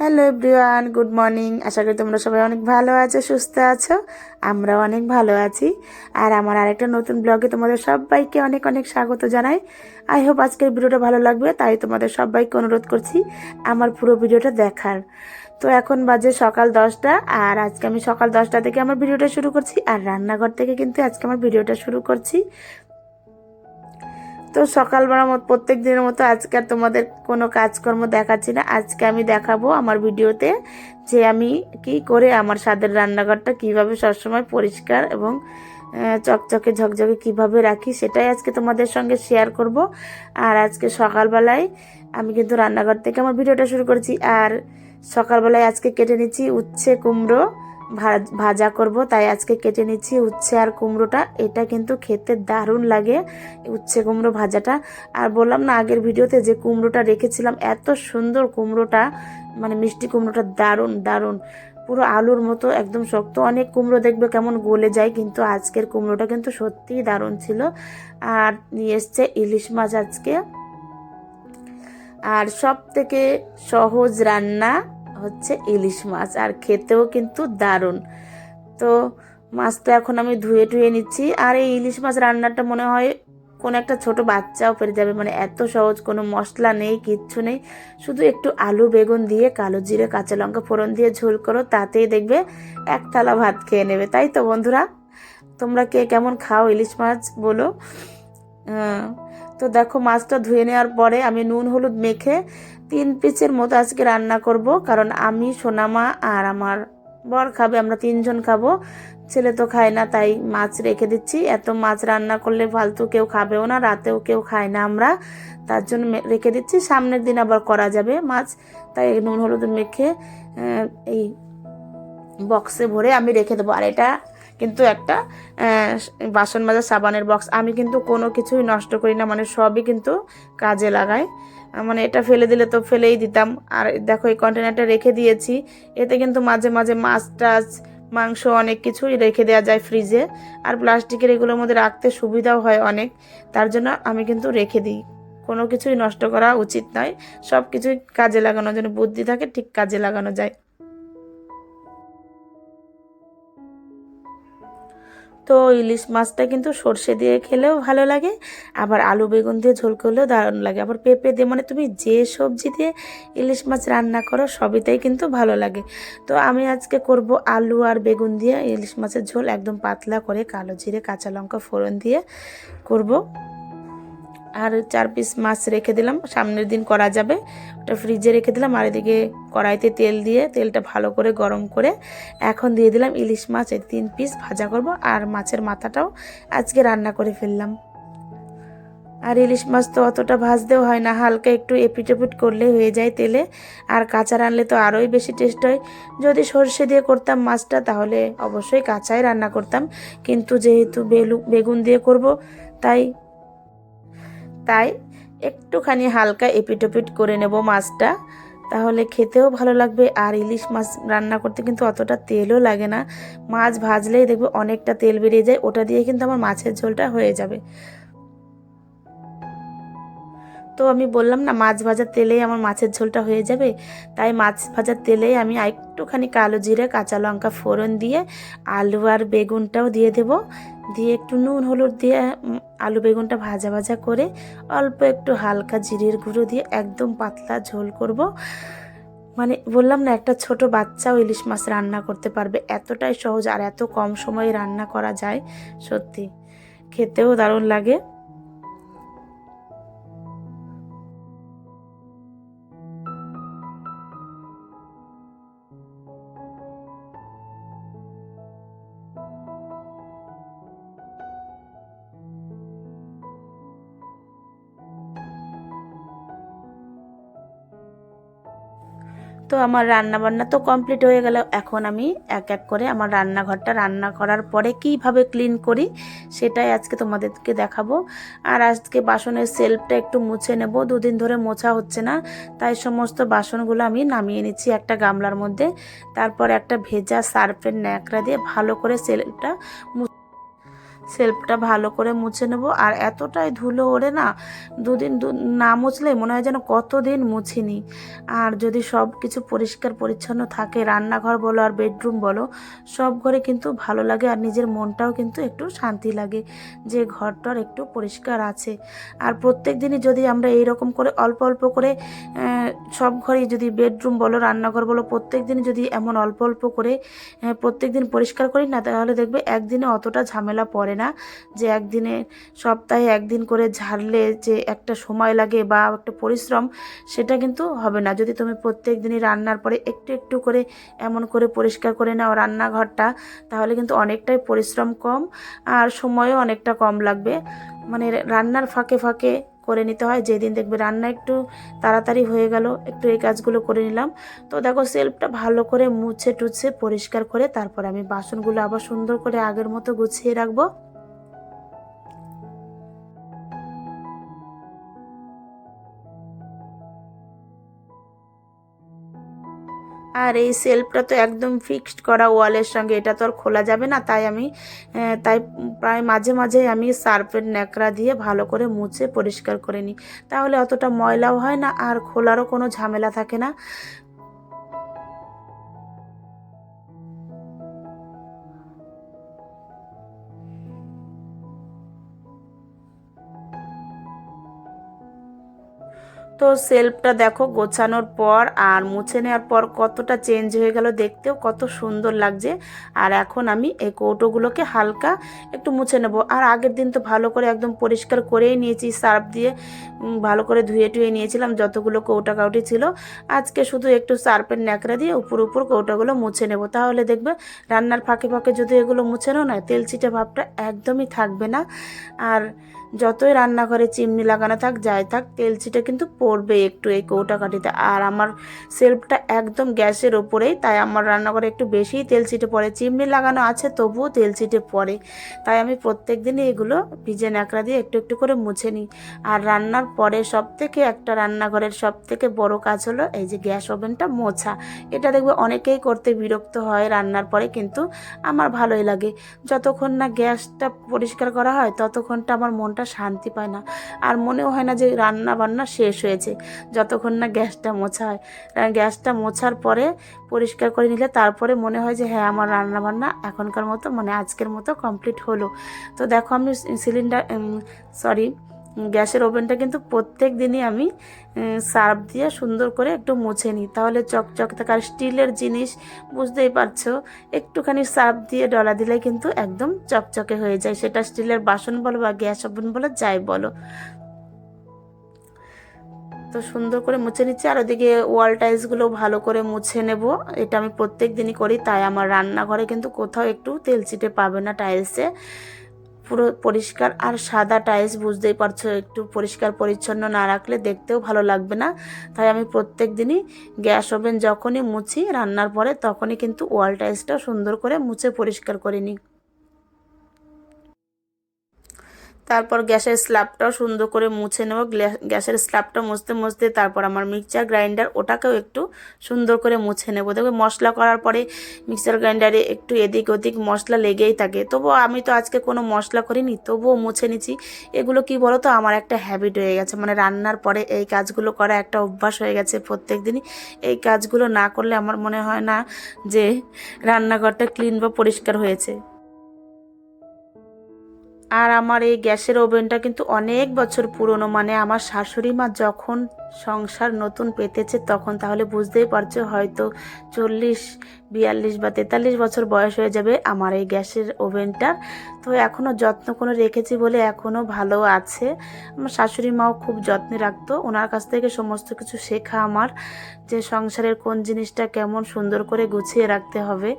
Hello everyone, good morning. আশা করি তোমরা সবাই অনেক ভালো আছো, সুস্থ আছো। আমরাও অনেক ভালো আছি। আর আমার আরেকটা নতুন ব্লগে তোমাদের সবাইকে অনেক অনেক স্বাগত জানাই। আই হোপ আজকের ভিডিওটা ভালো লাগবে, তাই তোমাদের সবাইকে অনুরোধ করছি আমার পুরো ভিডিওটা দেখার। তো এখন বাজে সকাল 10টা, আর আজকে আমি সকাল 10টা থেকে আমার ভিডিওটা শুরু করছি, আর রান্নাঘর থেকে কিন্তু আজকে আমার ভিডিওটা শুরু করছি। তো সকালবেলা প্রত্যেক দিনের মতো আজকে আর তোমাদের কোনো কাজকর্ম দেখাচ্ছি না। আজকে আমি দেখাবো আমার ভিডিওতে যে আমি কি করে আমার স্বাদের রান্নাঘরটা কিভাবে সবসময় পরিষ্কার এবং চকচকে ঝকঝকে কিভাবে রাখি, সেটাই আজকে তোমাদের সঙ্গে শেয়ার করব। আর আজকে সকালবেলায় আমি কিন্তু রান্নাঘর থেকে আমার ভিডিওটা শুরু করেছি। আর সকালবেলায় আজকে কেটে নিচ্ছি উচ্ছে কুমড়ো, ভাজা করব, তাই আজকে কেটে নিচ্ছি উচ্ছে আর কুমড়োটা। এটা কিন্তু খেতে দারুণ লাগে, উচ্ছে কুমড়ো ভাজাটা। আর বললাম না আগের ভিডিওতে যে কুমড়োটা রেখেছিলাম, এত সুন্দর কুমড়োটা, মানে মিষ্টি কুমড়োটা, দারুণ দারুণ, পুরো আলুর মতো একদম শক্ত। অনেক কুমড়ো দেখবে কেমন গলে যায়, কিন্তু আজকের কুমড়োটা কিন্তু সত্যিই দারুণ ছিল। আর নিয়ে এসছে ইলিশ মাছ আজকে। আর সব থেকে সহজ রান্না হচ্ছে ইলিশ মাছ, আর খেতেও কিন্তু দারুণ। তো মাছটা এখন আমি ধুয়ে টুয়ে নিচ্ছি। আর এই ইলিশ মাছ রান্নাটা মনে হয় কোনো একটা ছোট বাচ্চাও পেরে যাবে, মানে এত সহজ, কোনো মশলা নেই, কিচ্ছু নেই, শুধু একটু আলু বেগুন দিয়ে কালো জিরে কাঁচা লঙ্কা ফোড়ন দিয়ে ঝোল করো, তাতেই দেখবে এক থালা ভাত খেয়ে নেবে। তাই তো বন্ধুরা, তোমরা কে কেমন খাও ইলিশ মাছ বলো। তো দেখো মাছটা ধুয়ে নেওয়ার পরে আমি নুন হলুদ মেখে 3 পিসের মতো আজকে রান্না করব, কারণ আমি, সোনামা আর আমার বর খাবে, আমরা 3জন খাবো, ছেলে তো খায় না, তাই মাছ রেখে দিচ্ছি। এত মাছ রান্না করলে ফালতু কেউ খাবেও না, রাতেও কেউ খায় না আমরা, তার জন্য রেখে দিচ্ছি, সামনের দিন আবার করা যাবে মাছ। তাই নুন হলুদ মেখে এই বক্সে ভরে আমি রেখে দেবো। আর এটা কিন্তু একটা বাসন মাজার সাবানের বক্স। আমি কিন্তু কোনো কিছুই নষ্ট করি না, মানে সবই কিন্তু কাজে লাগাই। মানে এটা ফেলে দিলে তো ফেলেই দিতাম। আর দেখো এই কন্টেনারটা রেখে দিয়েছি, এতে কিন্তু মাঝে মাঝে মাছ টাছ মাংস অনেক কিছুই রেখে দেওয়া যায় ফ্রিজে। আর প্লাস্টিকের এগুলোর মধ্যে রাখতে সুবিধাও হয় অনেক, তার জন্য আমি কিন্তু রেখে দিই। কোনো কিছুই নষ্ট করা উচিত নয়, সব কিছুই কাজে লাগানোর জন্য বুদ্ধি থাকে, ঠিক কাজে লাগানো যায়। তো ইলিশ মাছটা কিন্তু সর্ষে দিয়ে খেলেও ভালো লাগে, আবার আলু বেগুন দিয়ে ঝোল করলেও দারুণ লাগে, আবার পেঁপে দিয়ে, মানে তুমি যে সবজি দিয়ে ইলিশ মাছ রান্না করো সবইটাই কিন্তু ভালো লাগে। তো আমি আজকে করব আলু আর বেগুন দিয়ে ইলিশ মাছের ঝোল, একদম পাতলা করে কালো জিরে কাঁচা লঙ্কা ফোড়ন দিয়ে করব। আর 4 পিস মাছ রেখে দিলাম, সামনের দিন করা যাবে, ওটা ফ্রিজে রেখে দিলাম। আর এদিকে কড়াইতে তেল দিয়ে তেলটা ভালো করে গরম করে এখন দিয়ে দিলাম ইলিশ মাছ, 3 পিস ভাজা করব। আর মাছের মাথাটাও আজকে রান্না করে ফেললাম। আর ইলিশ মাছ তো অতটা ভাজতেও হয় না, হালকা একটু এপিট ওপিট করলে হয়ে যায় তেলে। আর কাঁচা রানলে তো আরোই বেশি টেস্ট হয়। যদি সর্ষে দিয়ে করতাম মাছটা, তাহলে অবশ্যই কাঁচাই রান্না করতাম, কিন্তু যেহেতু বেগুন দিয়ে করব, তাই তাই একটুখানি হালকা এপিটোপিট করে নেব মাছটা, তাহলে খেতেও ভালো লাগবে। আর ইলিশ মাছ রান্না করতে কিন্তু অতটা তেলও লাগে না, মাছ ভাজলেই দেখবে অনেকটা তেল বেরিয়ে যায়, ওটা দিয়ে কিন্তু আমার মাছের ঝোলটা হয়ে যাবে। তো আমি বললাম না মাছ ভাজার তেলেই আমার মাছের ঝোলটা হয়ে যাবে, তাই মাছ ভাজার তেলেই আমি একটুখানি কালো জিরে কাঁচা লঙ্কা ফোড়ন দিয়ে আলু আর বেগুনটাও দিয়ে দেব, দিয়ে একটু নুন হলুদ দিয়ে আলু বেগুনটা ভাজা ভাজা করে অল্প একটু হালকা জিরের গুঁড়ো দিয়ে একদম পাতলা ঝোল করব। মানে বললাম না একটা ছোট বাচ্চাও ইলিশ মাছ রান্না করতে পারবে, এতটাই সহজ আর এত কম সময়ে রান্না করা যায়, সত্যি খেতেও দারুণ লাগে। তো আমার রান্না বান্না তো কমপ্লিট হয়ে গেল, এখন আমি এক এক করে আমার রান্নাঘরটা রান্না করার পরে কিভাবে ক্লিন করি সেটাই আজকে তোমাদেরকে দেখাবো। আর আজকে বাসনের সেলফটা একটু মুছে নেব, 2 দিন ধরে মোছা হচ্ছে না, তাই সমস্ত বাসনগুলো আমি নামিয়ে নিচ্ছি একটা গামলার মধ্যে। তারপর একটা ভেজা সার্ফের ন্যাকড়া দিয়ে ভালো করে সেলফটা ভালো করে মুছে নেব। আর এতটাই ধুলো ওড়ে না, দুদিন না মুছলে মনে হয় যেন কতদিন মুছিনি। আর যদি সব কিছু পরিষ্কার পরিচ্ছন্ন থাকে, রান্নাঘর বলো আর বেডরুম বলো, সব ঘরে কিন্তু ভালো লাগে আর নিজের মনটাও কিন্তু একটু শান্তি লাগে যে ঘরটার একটু পরিষ্কার আছে। আর প্রত্যেক দিনই যদি আমরা এইরকম করে অল্প অল্প করে সব ঘরেই, যদি বেডরুম বলো রান্নাঘর বলো, প্রত্যেক দিন যদি এমন অল্প অল্প করে প্রত্যেক দিন পরিষ্কার করি না, তাহলে দেখবে একদিনে অতটা ঝামেলা পড়ে না। যে একদিনে, সপ্তাহে একদিন করে ঝাড়লে যে একটা সময় লাগে বা একটা পরিশ্রম, সেটা কিন্তু হবে না। যদি তুমি প্রত্যেক দিনই রান্নার পরে একটু একটু করে এমন করে পরিষ্কার করে নাও রান্নাঘরটা, তাহলে কিন্তু অনেকটাই পরিশ্রম কম আর সময়ও অনেকটা কম লাগবে। মানে রান্নার ফাঁকে ফাঁকে করে নিতে হয়। যেদিন দেখবে রান্না একটু তাড়াতাড়ি হয়ে গেল, একটু এই কাজগুলো করে নিলাম। তো দেখো সেলফটা ভালো করে মুছে টুছে পরিষ্কার করে তারপর আমি বাসনগুলো আবার সুন্দর করে আগের মতো গুছিয়ে রাখবো। আর এই সেলফটা তো একদম ফিক্সড করা ওয়ালের সঙ্গে, এটা তো আর খোলা যাবে না। তাই প্রায় মাঝে মাঝে আমি সার্ফের ন্যাকড়া দিয়ে ভালো করে মুছে পরিষ্কার করে নিই। তাহলে অতটা ময়লাও হয় না আর খোলারও কোনো ঝামেলা থাকে না। তো সেলফটা দেখো গোছানোর পর আর মুছে নেওয়ার পর কতটা চেঞ্জ হয়ে গেল, দেখতেও কত সুন্দর লাগছে। আর এখন আমি এই কৌটোগুলোকে হালকা একটু মুছে নেব। আর আগের দিন তো ভালো করে একদম পরিষ্কার করেই নিয়েছি সার্ফ দিয়ে, ভালো করে ধুয়ে টুয়ে নিয়েছিলাম যতগুলো কৌটা কাউটি ছিল। আজকে শুধু একটু সার্ফের ন্যাকড়া দিয়ে উপর উপর কৌটাগুলো মুছে নেব। তাহলে দেখবে রান্নার ফাঁকে ফাঁকে যদি এগুলো মুছে নাও না, তেল চিটে ভাবটা একদমই থাকবে না। আর যতই রান্নাঘরে চিমনি লাগানো থাক যাই থাক, তেলচিটে কিন্তু পড়বে একটু এই কৌটাকাঠিতে। আর আমার সেলফটা একদম গ্যাসের ওপরেই, তাই আমার রান্নাঘরে একটু বেশিই তেলচিটে পড়ে। চিমনি লাগানো আছে তবুও তেলচিটে পড়ে। তাই আমি প্রত্যেক দিনই এগুলো ভিজে ন্যাকড়া দিয়ে একটু একটু করে মুছে নিই। আর রান্নার পরে রান্নাঘরের সব থেকে বড় কাজ হলো এই যে গ্যাস ওভেনটা মোছা। এটা দেখবে অনেকেই করতে বিরক্ত হয় রান্নার পরে, কিন্তু আমার ভালোই লাগে। যতক্ষণ না গ্যাসটা পরিষ্কার করা হয় ততক্ষণটা আমার মনটা শান্তি পায় না। আর মনেও হয় না যে রান্না বান্না শেষ হয়েছে, যতক্ষণ না গ্যাসটা মোছা হয়। গ্যাসটা মোছার পরে পরিষ্কার করে নিলে তারপরে মনে হয় যে হ্যাঁ, আমার রান্না বান্না এখনকার মতো, মানে আজকের মতো কমপ্লিট হলো। তো দেখো আমি গ্যাসের ওভেনটা কিন্তু প্রত্যেক দিনই আমি সার্ফ দিয়ে সুন্দর করে একটু মুছে নিই, তাহলে চকচক থাকে। আর স্টিলের জিনিস বুঝতেই পারছো, একটুখানি সার্ফ দিয়ে ডলা দিলে কিন্তু একদম চকচকে হয়ে যায়, সেটা স্টিলের বাসন বলো বা গ্যাস ওভেন বলো, যাই বলো। তো সুন্দর করে মুছে নিচ্ছি। আর ওদিকে ওয়াল টাইলসগুলো ভালো করে মুছে নেব। এটা আমি প্রত্যেক দিনই করি, তাই আমার রান্নাঘরে কিন্তু কোথাও একটু তেল চিটে পাবে না টাইলসে। পুরো পরিষ্কার আর সাদা টাইলস, বুঝতেই পারছো, একটু পরিষ্কার পরিচ্ছন্ন না রাখলে দেখতেও ভালো লাগবে না। তাই আমি প্রত্যেক দিনই গ্যাস ওভেন যখনই মুছি রান্নার পরে, তখনই কিন্তু ওয়াল টাইলসটাও সুন্দর করে মুছে পরিষ্কার করে নিই। তারপর গ্যাসের স্ল্যাবটাও সুন্দর করে মুছে নেব। গ্যাসের স্ল্যাবটা মুছতে মুছতে তারপর আমার মিক্সচার গ্রাইন্ডার, ওটাকেও একটু সুন্দর করে মুছে নেব। দেখবে মশলা করার পরে মিক্সচার গ্রাইন্ডারে একটু এদিক ওদিক মশলা লেগেই থাকে, তবুও আমি তো আজকে কোনো মশলা করিনি, তবুও মুছে নিচ্ছি। এগুলো কি বলো তো, আমার একটা হ্যাবিট হয়ে গেছে, মানে রান্নার পরে এই কাজগুলো করা একটা অভ্যাস হয়ে গেছে প্রত্যেক দিনই। এই কাজগুলো না করলে আমার মনে হয় না যে রান্নাঘরটা ক্লিন বা পরিষ্কার হয়েছে। আর আমার এই গ্যাসের ওভেনটা কিন্তু অনেক বছর পুরনো, মানে আমার শাশুড়ি মা যখন সংসার নতুন পেতেছে তখন, তাহলে বুঝতেই পারছো হয়তো 40, 42 বা 43 বছর বয়স হয়ে যাবে আমার এই গ্যাসের ওভেনটা। তো এখনও যত্ন করে রেখেছি বলে এখনও ভালো আছে। আমার শাশুড়ি মাও খুব যত্নে রাখতো, ওনার কাছ থেকে সমস্ত কিছু শেখা আমার, যে সংসারের কোন জিনিসটা কেমন সুন্দর করে গুছিয়ে রাখতে হবে।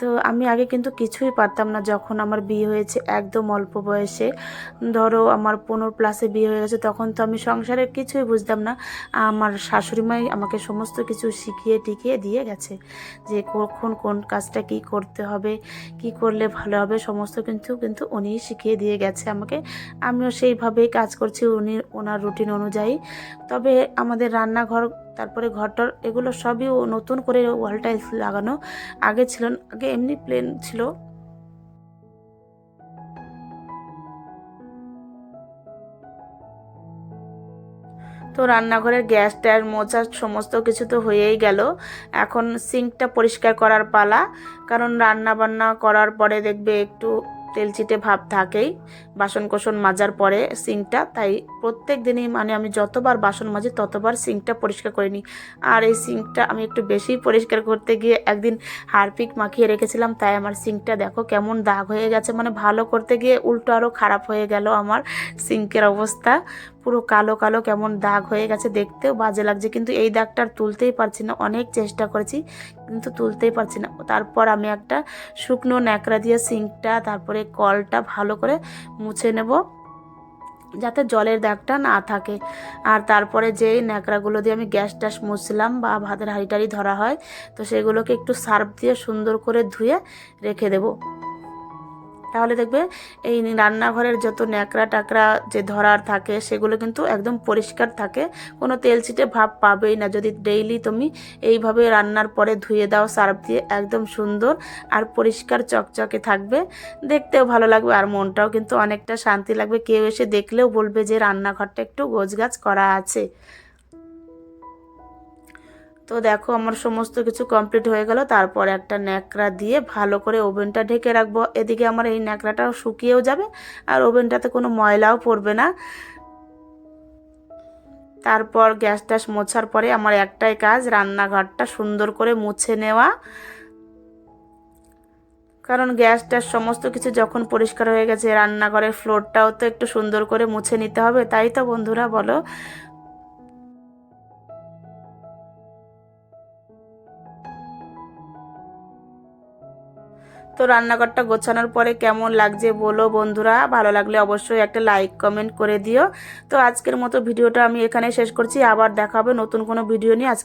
তো আমি আগে কিন্তু কিছুই পারতাম না, যখন আমার বিয়ে হয়েছে একদম অল্প বয়সে, ধরো আমার 15+ বিয়ে হয়ে গেছে, তখন তো আমি সংসারের কিছুই বুঝতাম না। আমার শাশুড়িমাই আমাকে সমস্ত কিছু শিখিয়ে টিকিয়ে দিয়ে গেছে, যে কখন কোন কাজটা কি করতে হবে, কি করলে ভালো হবে, সমস্ত কিন্তু কিন্তু উনিই শিখিয়ে দিয়ে গেছে আমাকে। আমিও সেইভাবেই কাজ করছি ওনার রুটিন অনুযায়ী। তবে আমাদের রান্নাঘর, তারপরে ঘরটর, এগুলো সবই নতুন করে ওয়াল টাইলস লাগানো। আগে এমনি প্লেন ছিল। তো রান্নাঘরের গ্যাস ট্যাস মোছা সমস্ত কিছু তো হয়েই গেল। এখন সিঙ্কটা পরিষ্কার করার পালা, কারণ রান্না বান্না করার পরে দেখবে একটু তেলচিটে ভাব থাকেই বাসন কোসন মাজার পরে সিঙ্কটা, তাই প্রত্যেক দিনই মানে আমি যতবার বাসন মাজি ততবার সিঙ্কটা পরিষ্কার করে নিই। আর এই সিঙ্কটা আমি একটু বেশি পরিষ্কার করতে গিয়ে একদিন হারপিক মাখিয়ে রেখেছিলাম, তাই আমার সিঙ্কটা দেখো কেমন দাগ হয়ে গেছে, মানে ভালো করতে গিয়ে উল্টো আরও খারাপ হয়ে গেল আমার সিঙ্কের অবস্থা। পুরো কালো কালো কেমন দাগ হয়ে গেছে, দেখতেও বাজে লাগছে, কিন্তু এই দাগটা আর তুলতেই পারছি না। অনেক চেষ্টা করেছি কিন্তু তুলতেই পারছি না। তারপর আমি একটা শুকনো ন্যাকড়া দিয়ে সিঙ্কটা তারপরে কলটা ভালো করে মুছে নেব, যাতে জলের দাগটা না থাকে। আর তারপরে যেই ন্যাকড়াগুলো দিয়ে আমি গ্যাস ট্যাস মুছলাম বা ভাতের হাঁড়ি টাড়ি ধরা হয়, তো সেগুলোকে একটু সার্ফ দিয়ে সুন্দর করে ধুয়ে রেখে দেবো। তাহলে দেখবে এই রান্নাঘরের যত ন্যাকড়া টাকড়া যে ধরার থাকে সেগুলো কিন্তু একদম পরিষ্কার থাকে, কোনো তেলচিটে ভাব পাবেই না। যদি ডেইলি তুমি এইভাবে রান্নার পরে ধুয়ে দাও সার্ফ দিয়ে, একদম সুন্দর আর পরিষ্কার চকচকে থাকবে, দেখতেও ভালো লাগবে আর মনটাও কিন্তু অনেকটা শান্তি লাগবে। কেউ এসে দেখলেও বলবে যে রান্নাঘরটা একটু গোছগাছ করা আছে। তো দেখো আমার সমস্ত কিছু কমপ্লিট হয়ে গেল। তারপর একটা ন্যাকড়া দিয়ে ভালো করে ওভেনটা ঢেকে রাখবো। এদিকে আমার এই ন্যাকড়াটাও শুকিয়েও যাবে আর ওভেনটাতে কোনো ময়লাও পড়বে না। তারপর গ্যাস ট্যাস মোছার পরে আমার একটাই কাজ, রান্নাঘরটা সুন্দর করে মুছে নেওয়া, কারণ গ্যাস ট্যাস সমস্ত কিছু যখন পরিষ্কার হয়ে গেছে রান্নাঘরের ফ্লোরটাও তো একটু সুন্দর করে মুছে নিতে হবে, তাই তো বন্ধুরা বলো। তো রান্নাঘরটা গোছানোর পরে কেমন লাগছে বলো বন্ধুরা, ভালো লাগলে অবশ্যই একটা লাইক কমেন্ট করে দিও। তো আজকের মতো ভিডিওটা আমি এখানে শেষ করছি, আবার দেখা হবে নতুন কোনো ভিডিও নিয়ে। আজকে